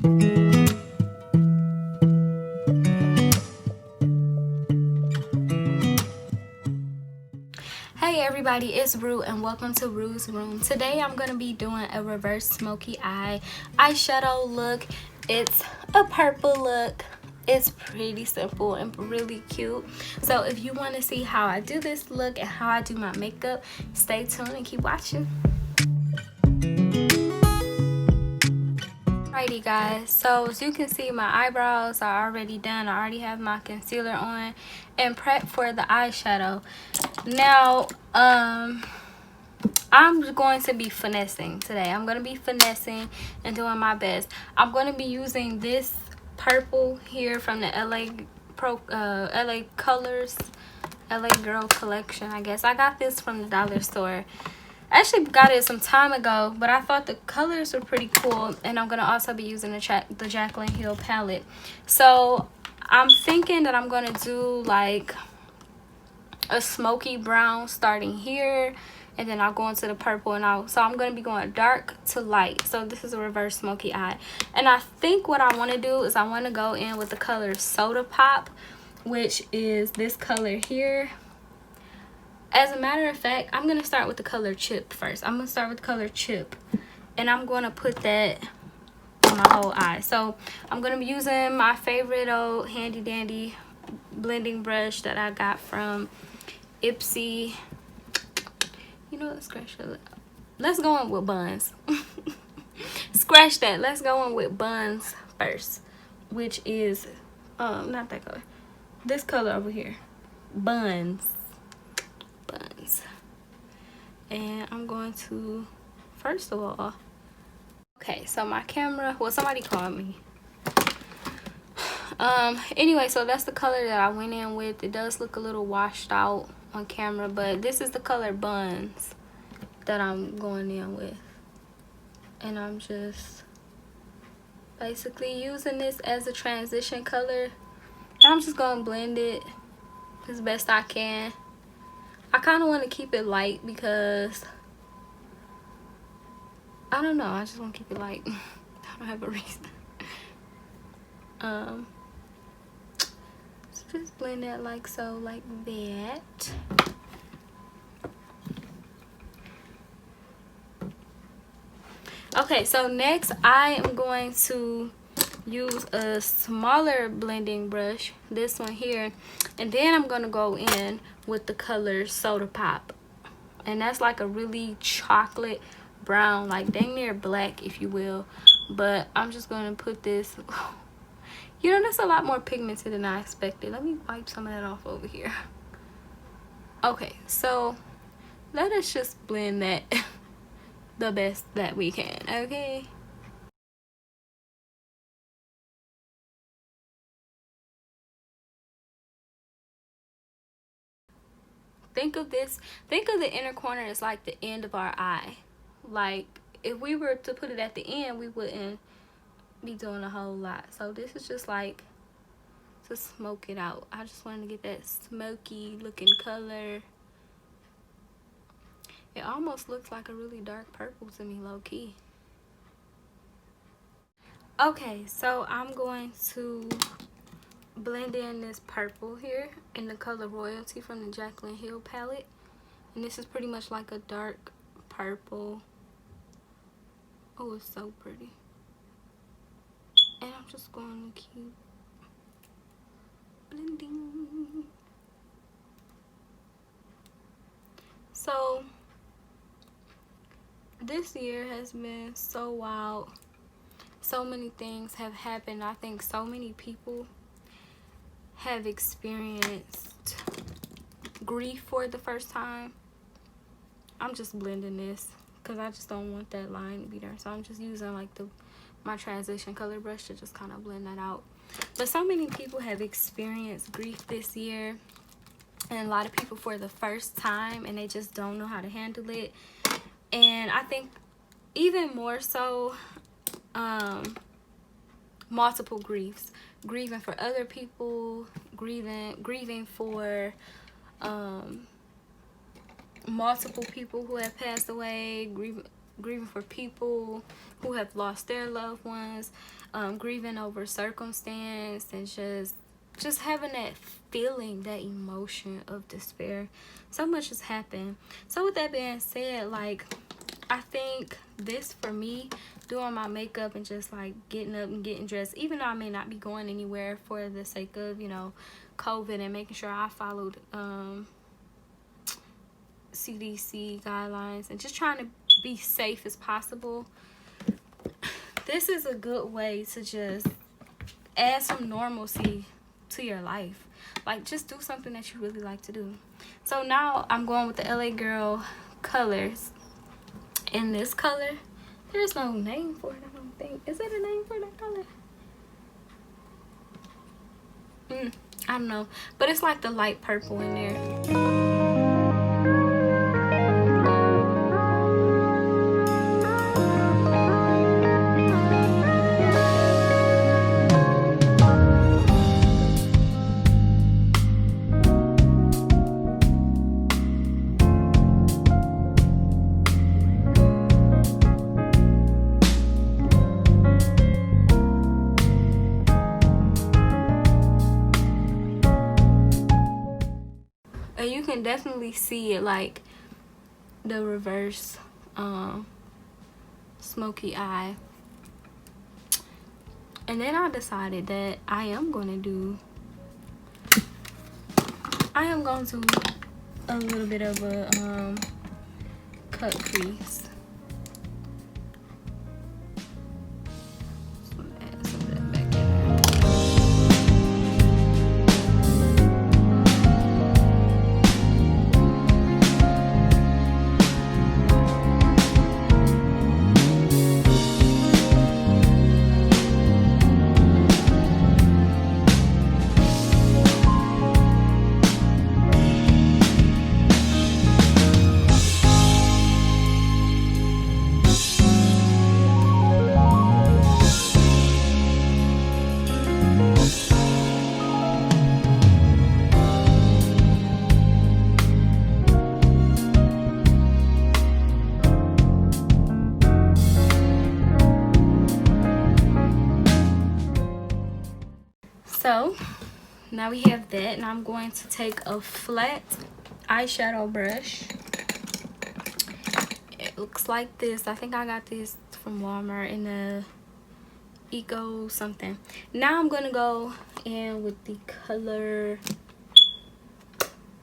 Hey everybody, it's Rue and welcome to Rue's Room. Today I'm going to be doing a reverse smoky eye eyeshadow look. It's a purple look. It's pretty simple and really cute. So if you want to see how I do this look and how I do my makeup, stay tuned and keep watching. Alrighty guys, so as you can see, my eyebrows are already done. I already have my concealer on and prepped for the eyeshadow. Now I'm going to be finessing today. I'm going to be finessing and doing my best. I'm going to be using this purple here from the LA Colors LA Girl collection. I guess I got this from the dollar store. I actually got it some time ago, but I thought the colors were pretty cool. And I'm going to also be using the Jacklyn Hill Palette. So I'm thinking that I'm going to do like a smoky brown starting here, and then I'll go into the purple, and so I'm going to be going dark to light. So this is a reverse smoky eye. And I think what I want to do is I want to go in with the color Soda Pop, which is this color here. As a matter of fact, I'm going to start with the color Chip first. I'm going to start with the color Chip, and I'm going to put that on my whole eye. So I'm going to be using my favorite old handy dandy blending brush that I got from Ipsy. You know what? Scratch that. Let's go in with Buns. Scratch that. Let's go in with Buns first, which is not that color. This color over here. Buns. And I'm going to, first of all, okay, so my camera, well, somebody called me. Anyway, so that's the color that I went in with. It does look a little washed out on camera, but this is the color Buns that I'm going in with. And I'm just basically using this as a transition color. And I'm just going to blend it as best I can. I kind of want to keep it light because, I don't know, I just want to keep it light. I don't have a reason. So just blend that like so, like that. Okay, so next I am going to use a smaller blending brush, this one here, and then I'm going to go in with the color Soda Pop, and that's like a really chocolate brown, like dang near black if you will. But I'm just going to put this, you know, that's a lot more pigmented than I expected. Let me wipe some of that off over here. Okay, so let us just blend that the best that we can. Okay, think of the inner corner as like the end of our eye. Like if we were to put it at the end, we wouldn't be doing a whole lot. So this is just like to smoke it out. I just wanted to get that smoky looking color. It almost looks like a really dark purple to me, low-key. Okay, so I'm going to blend in this purple here in the color Royalty from the Jacklyn Hill palette. And this is pretty much like a dark purple. Oh, it's so pretty. And I'm just going to keep blending. So this year has been so wild. So many things have happened. I think so many people have experienced grief for the first time. I'm just blending this because I just don't want that line to be there. So I'm just using like my transition color brush to just kind of blend that out. But so many people have experienced grief this year, and a lot of people for the first time, and they just don't know how to handle it. And I think even more so, multiple griefs, grieving for other people, grieving for multiple people who have passed away, grieving for people who have lost their loved ones, grieving over circumstance, and just having that feeling, that emotion of despair. So much has happened. So with that being said, like, I think this for me, doing my makeup and just like getting up and getting dressed, even though I may not be going anywhere for the sake of, you know, COVID, and making sure I followed CDC guidelines and just trying to be safe as possible, this is a good way to just add some normalcy to your life. Like, just do something that you really like to do. So now I'm going with the LA Girl colors. In this color, there's no name for it, I don't think. Is there a name for that color? I don't know, but it's like the light purple in there. And you can definitely see it, like the reverse smoky eye. And then I decided that I am going to do a little bit of a cut crease. So now we have that, and I'm going to take a flat eyeshadow brush. It looks like this. I think I got this from Walmart in the Eco something. Now I'm gonna go in with the color,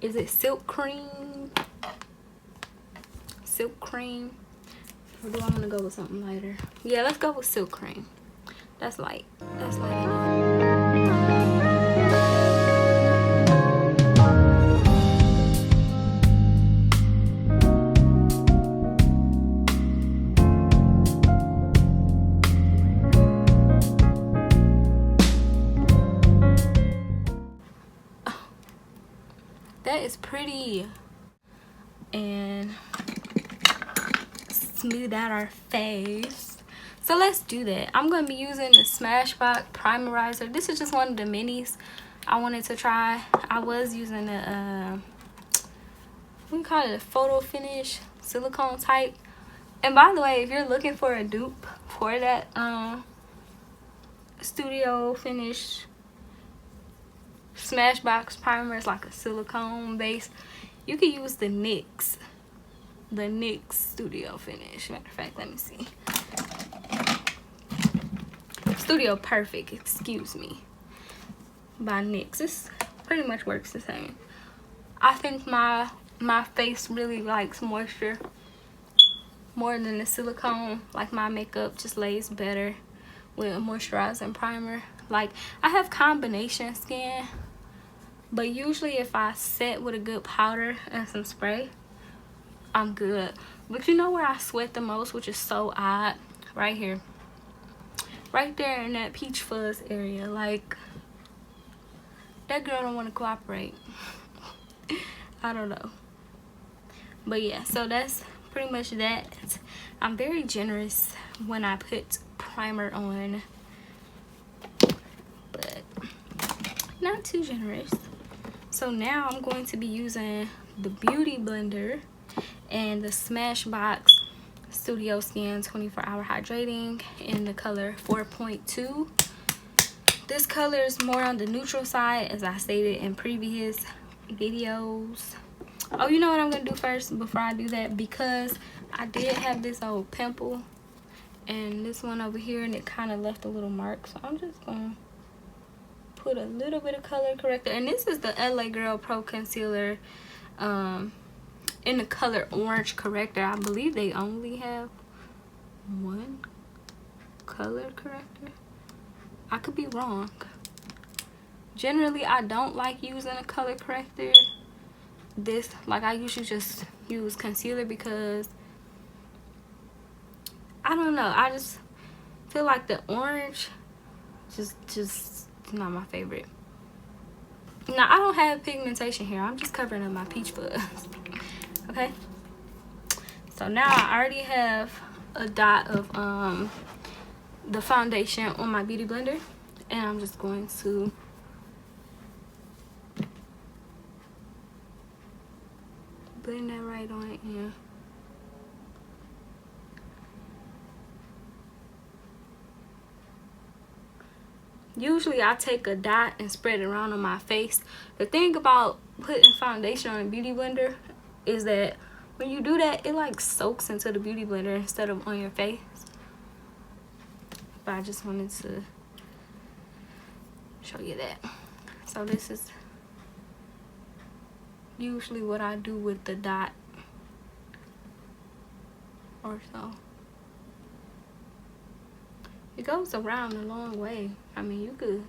is it Silk Cream? Silk Cream. Or do I want to go with something lighter? Yeah, let's go with Silk Cream. That's light. That's light enough. That is pretty. And smooth out our face. So let's do that. I'm going to be using the Smashbox primerizer. This is just one of the minis I wanted to try. I was using the we call it a photo finish silicone type. And by the way, if you're looking for a dupe for that studio finish Smashbox primer, is like a silicone base, you can use the NYX studio finish. Matter of fact, let me see. Studio Perfect, excuse me, by NYX. This pretty much works the same. I think my face really likes moisture more than the silicone. Like, my makeup just lays better with a moisturizing primer. Like, I have combination skin, but usually if I set with a good powder and some spray, I'm good. But you know where I sweat the most, which is so odd? Right here. Right there in that peach fuzz area. Like, that girl don't want to cooperate. I don't know. But yeah, so that's pretty much that. I'm very generous when I put primer on, but not too generous. So now I'm going to be using the Beauty Blender and the Smashbox Studio Skin 24-hour hydrating in the color 4.2. This color is more on the neutral side, as I stated in previous videos. Oh, you know what I'm gonna do first before I do that? Because I did have this old pimple and this one over here, and it kind of left a little mark, so I'm just gonna put a little bit of color corrector. And this is the LA Girl Pro Concealer in the color orange corrector. I believe they only have one color corrector. I could be wrong. Generally, I don't like using a color corrector. This, like, I usually just use concealer because I don't know, I just feel like the orange just not my favorite. Now, I don't have pigmentation here. I'm just covering up my peach fuzz. Okay, so now I already have a dot of the foundation on my beauty blender, and I'm just going to blend that right on in. Usually I take a dot and spread it around on my face. The thing about putting foundation on a beauty blender is that when you do that, it like soaks into the beauty blender instead of on your face. But I just wanted to show you that. So this is usually what I do with the dot or so. It goes around a long way. I mean, you could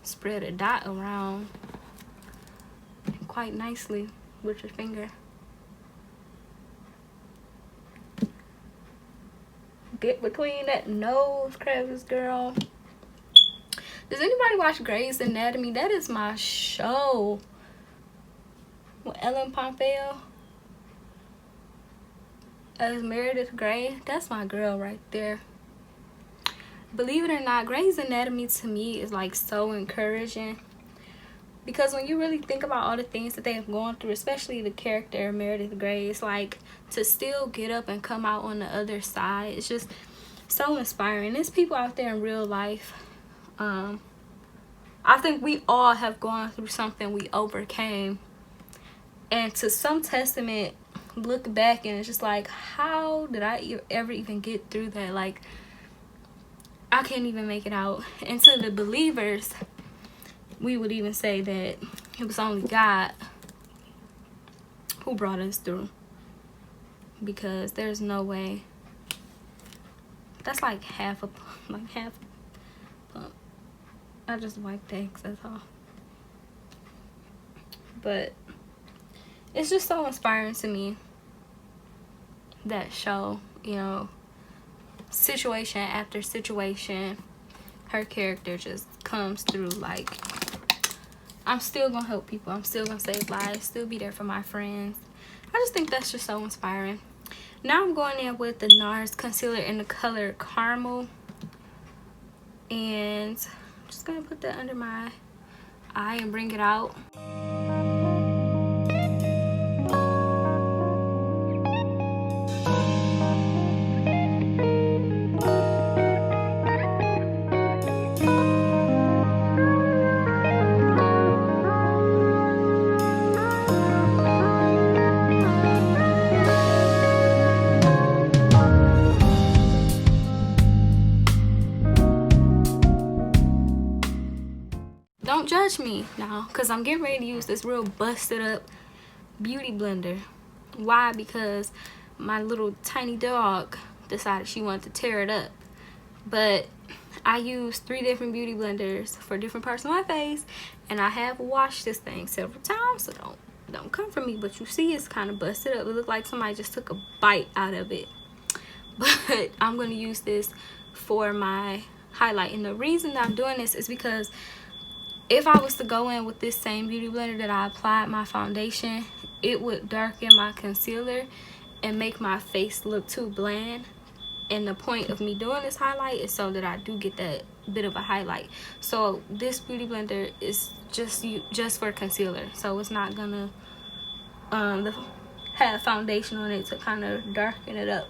spread a dot around quite nicely with your finger. Get between that nose crevice, girl. Does anybody watch Grey's Anatomy? That is my show. With Ellen Pompeo as Meredith Grey. That's my girl right there. Believe it or not, Grey's Anatomy to me is like so encouraging, because when you really think about all the things that they have gone through, especially the character Meredith Grey, it's like to still get up and come out on the other side. It's just so inspiring. There's people out there in real life. I think we all have gone through something we overcame, and to some testament, look back and it's just like, how did I ever even get through that? Like, I can't even make it out. And to the believers, we would even say that it was only God who brought us through, because there's no way. That's like half a pump. I just wiped eggs, that's all. But it's just so inspiring to me, that show, you know, situation after situation, her character just comes through. Like, I'm still gonna help people, I'm still gonna save lives, still be there for my friends. I just think that's just so inspiring. Now I'm going in with the NARS concealer in the color Caramel, and I'm just gonna put that under my eye and bring it out. Don't judge me now, because I'm getting ready to use this real busted up beauty blender. Why? Because my little tiny dog decided she wanted to tear it up. But I used 3 different beauty blenders for different parts of my face, and I have washed this thing several times, so don't come for me. But you see, it's kind of busted up. It looked like somebody just took a bite out of it. But I'm going to use this for my highlight, and the reason that I'm doing this is because if I was to go in with this same beauty blender that I applied my foundation, it would darken my concealer and make my face look too bland. And the point of me doing this highlight is so that I do get that bit of a highlight. So this beauty blender is just for concealer, so it's not gonna have foundation on it to kind of darken it up.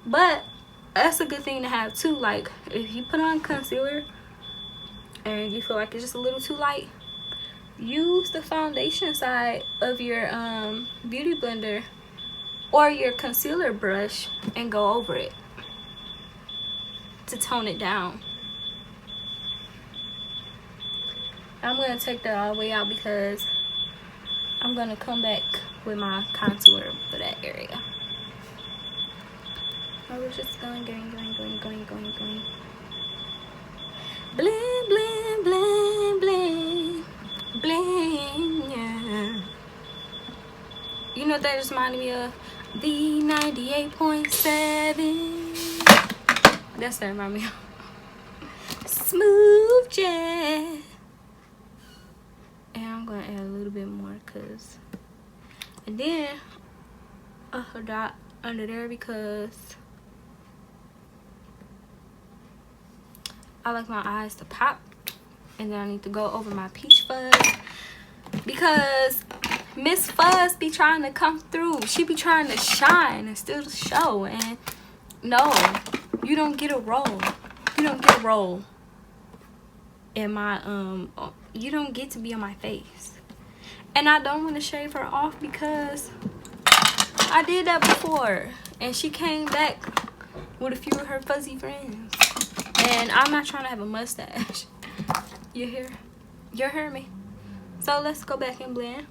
But that's a good thing to have too. Like if you put on concealer and you feel like it's just a little too light, use the foundation side of your beauty blender or your concealer brush and go over it to tone it down. I'm gonna take that all the way out because I'm gonna come back with my contour for that area. I was just going. Blend, blend, blend, blend, blend, yeah. You know what that just reminded me of? The 98.7. That's what that reminded me of. Smooth jazz. And I'm gonna add a little bit more cause, and then a dot under there because I like my eyes to pop. And then I need to go over my peach fuzz because Miss Fuzz be trying to come through. She be trying to shine and still show. And no, you don't get a roll. You don't get a roll in my you don't get to be on my face. And I don't want to shave her off because I did that before and she came back with a few of her fuzzy friends. And I'm not trying to have a mustache. You hear? You heard me? So let's go back and blend.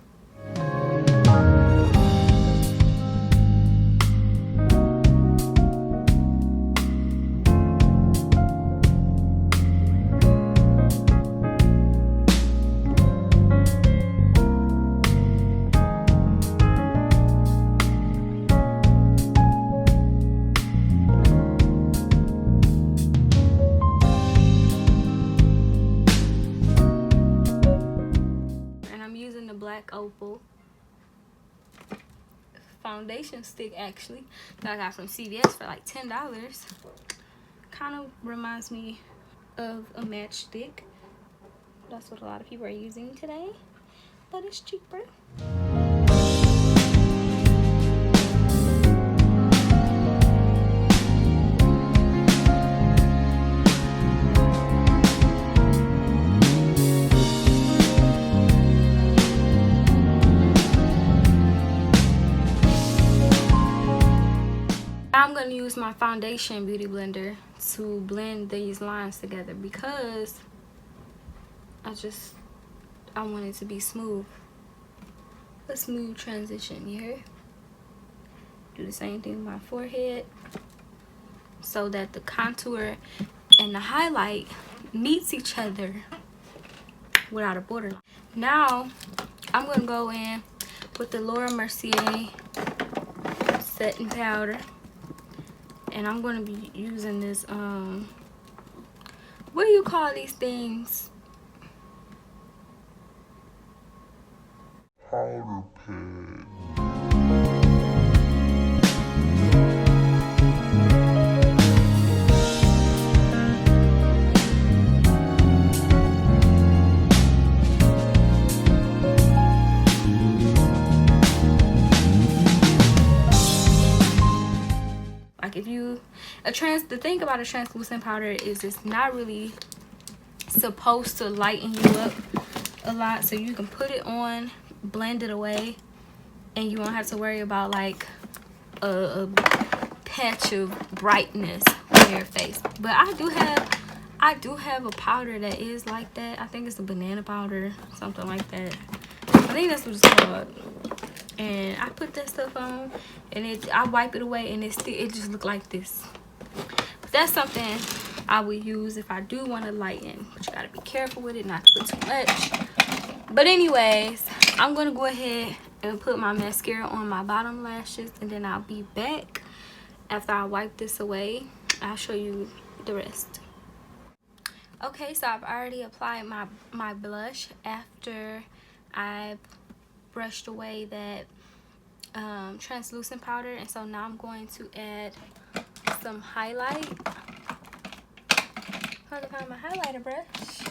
Opal foundation stick actually that I got from CVS for like $10. Kind of reminds me of a matchstick. That's what a lot of people are using today, but it's cheaper. I'm going to use my foundation beauty blender to blend these lines together because I want it to be smooth. A smooth transition, you hear? Do the same thing with my forehead so that the contour and the highlight meets each other without a borderline. Now, I'm going to go in with the Laura Mercier setting powder. And I'm going to be using this, what do you call these things? Powder pad. Like if you, the thing about a translucent powder is it's not really supposed to lighten you up a lot, so you can put it on, blend it away, and you won't have to worry about like a patch of brightness on your face. But I do have a powder that is like that. I think it's a banana powder, something like that. I think that's what it's called. And I put that stuff on and I wipe it away and it just look like this. But that's something I would use if I do want to lighten, but you gotta be careful with it not to put too much. But anyways, I'm gonna go ahead and put my mascara on my bottom lashes, and then I'll be back after I wipe this away. I'll show you the rest. Okay, so I've already applied my blush after I brushed away that translucent powder, and so now I'm going to add some highlight. Hard to find my highlighter brush.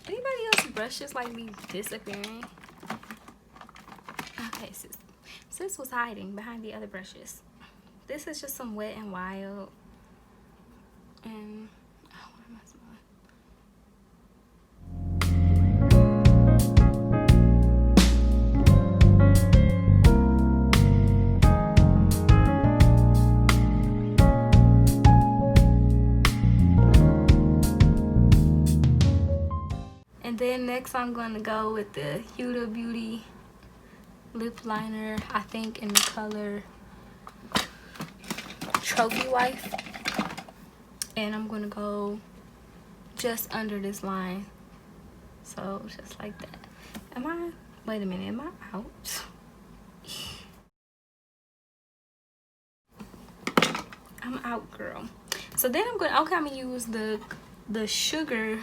Anybody else's brushes like be disappearing? Okay, sis was hiding behind the other brushes. this is just some Wet n Wild. And oh, what am I smelling? And then next I'm going to go with the Huda Beauty lip liner, I think in the color Trophy Wife. And I'm going to go just under this line. So just like that. Wait a minute, am I out? I'm out, girl. So then I'm going to use the Sugar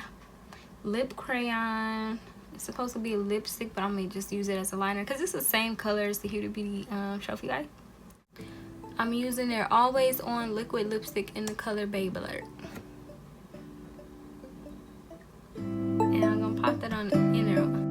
lip crayon. It's supposed to be a lipstick, but I'm gonna just use it as a liner because it's the same color as the Huda Beauty Trophy Life. I'm using their Always On liquid lipstick in the color Babe Alert, and I'm gonna pop that on the inner one.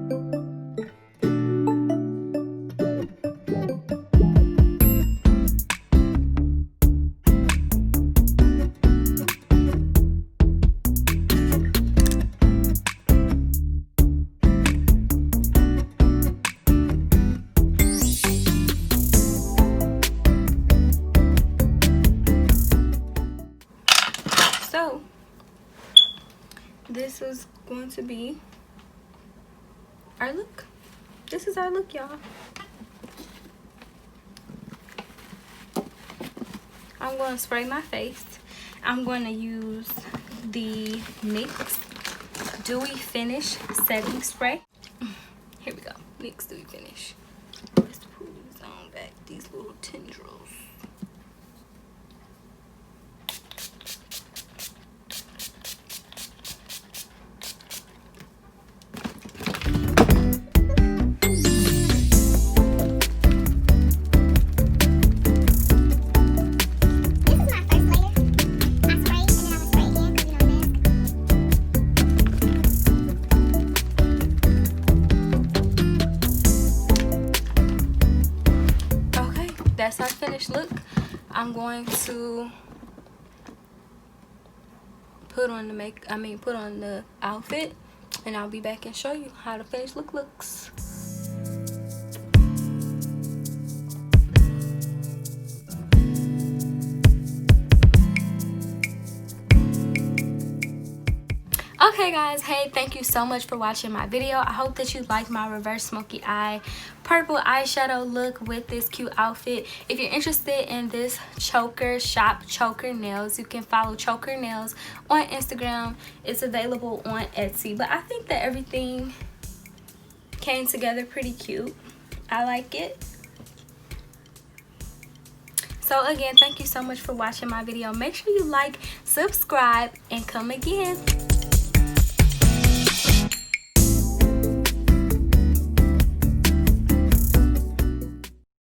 So this is going to be our look. This is our look, y'all. I'm going to spray my face. I'm going to use the NYX Dewy Finish Setting Spray. Here we go. NYX Dewy Finish. Let's pull these on back, these little tendrils. That's our finished look. I'm going to put on the outfit, and I'll be back and show you how the finished look looks. Okay guys, hey, thank you so much for watching my video. I hope that you like my reverse smoky eye purple eyeshadow look with this cute outfit. If you're interested in this choker, shop Choker Nails. You can follow Choker Nails on Instagram. It's available on Etsy, but I think that everything came together pretty cute. I like it. So again, thank you so much for watching my video. Make sure you like, subscribe, and come again.